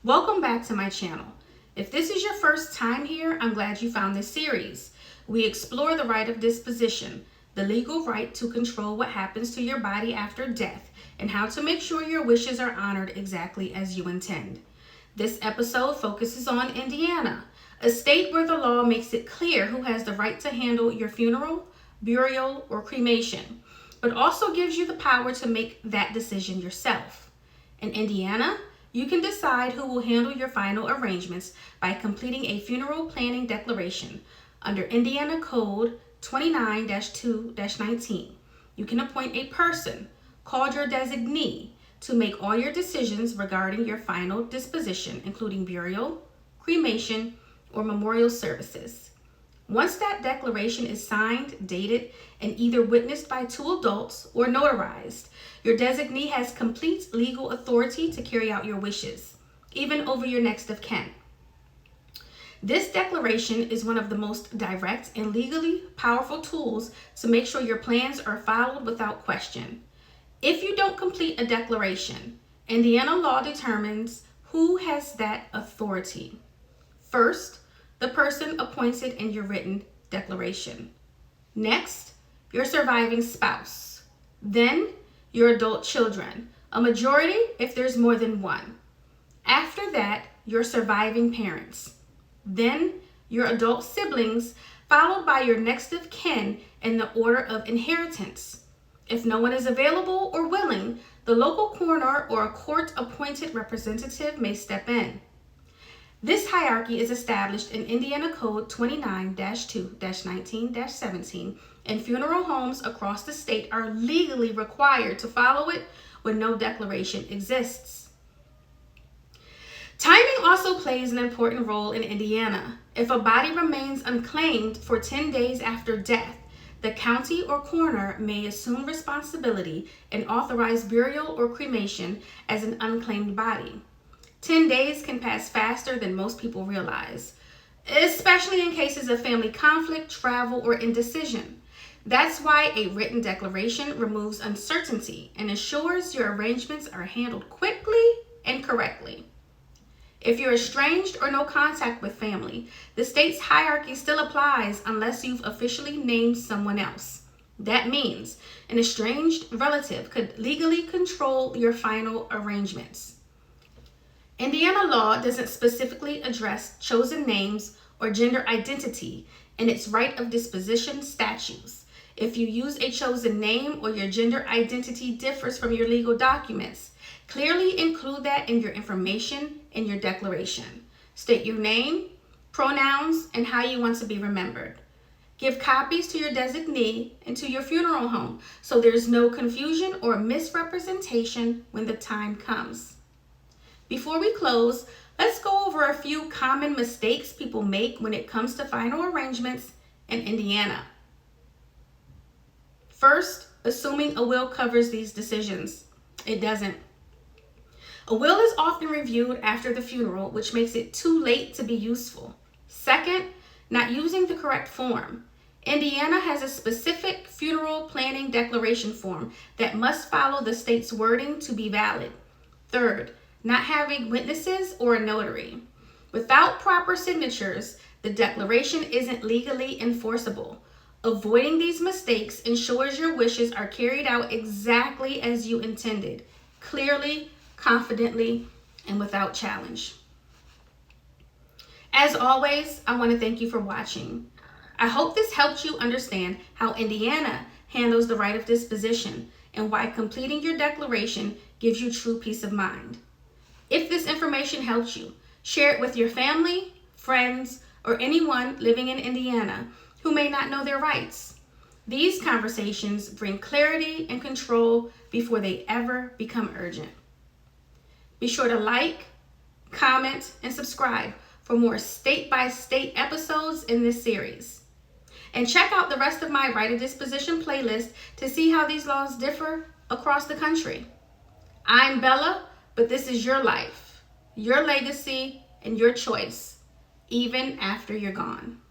Welcome back to my channel. If this is your first time here, I'm glad you found this series. We explore the right of disposition, the legal right to control what happens to your body after death, and how to make sure your wishes are honored exactly as you intend. This episode focuses on Indiana, a state where the law makes it clear who has the right to handle your funeral, burial, or cremation, but also gives you the power to make that decision yourself. In Indiana, you can decide who will handle your final arrangements by completing a funeral planning declaration under Indiana Code 29-2-19. You can appoint a person, called your designee, to make all your decisions regarding your final disposition, including burial, cremation, or memorial services. Once that declaration is signed, dated, and either witnessed by two adults or notarized, your designee has complete legal authority to carry out your wishes, even over your next of kin. This declaration is one of the most direct and legally powerful tools to make sure your plans are followed without question. If you don't complete a declaration, Indiana law determines who has that authority. First, the person appointed in your written declaration. Next, your surviving spouse. Then, your adult children, a majority if there's more than one. After that, your surviving parents. Then, your adult siblings, followed by your next of kin in the order of inheritance. If no one is available or willing, the local coroner or a court-appointed representative may step in. This hierarchy is established in Indiana Code 29-2-19-17, and funeral homes across the state are legally required to follow it when no declaration exists. Timing also plays an important role in Indiana. If a body remains unclaimed for 10 days after death, the county or coroner may assume responsibility and authorize burial or cremation as an unclaimed body. 10 days can pass faster than most people realize, especially in cases of family conflict, travel, or indecision. That's why a written declaration removes uncertainty and ensures your arrangements are handled quickly and correctly. If you're estranged or no contact with family, the state's hierarchy still applies unless you've officially named someone else. That means an estranged relative could legally control your final arrangements. Indiana law doesn't specifically address chosen names or gender identity in its right of disposition statutes. If you use a chosen name or your gender identity differs from your legal documents, clearly include that in your information in your declaration. State your name, pronouns, and how you want to be remembered. Give copies to your designee and to your funeral home so there's no confusion or misrepresentation when the time comes. Before we close, let's go over a few common mistakes people make when it comes to final arrangements in Indiana. First, assuming a will covers these decisions. It doesn't. A will is often reviewed after the funeral, which makes it too late to be useful. Second, not using the correct form. Indiana has a specific funeral planning declaration form that must follow the state's wording to be valid. Third, not having witnesses or a notary. Without proper signatures, the declaration isn't legally enforceable. Avoiding these mistakes ensures your wishes are carried out exactly as you intended, clearly, confidently, and without challenge. As always, I want to thank you for watching. I hope this helped you understand how Indiana handles the right of disposition and why completing your declaration gives you true peace of mind. If this information helped you, share it with your family, friends, or anyone living in Indiana who may not know their rights. These conversations bring clarity and control before they ever become urgent. Be sure to like, comment, and subscribe for more state-by-state episodes in this series. And check out the rest of my Right of Disposition playlist to see how these laws differ across the country. I'm Bella, but this is your life, your legacy, and your choice, even after you're gone.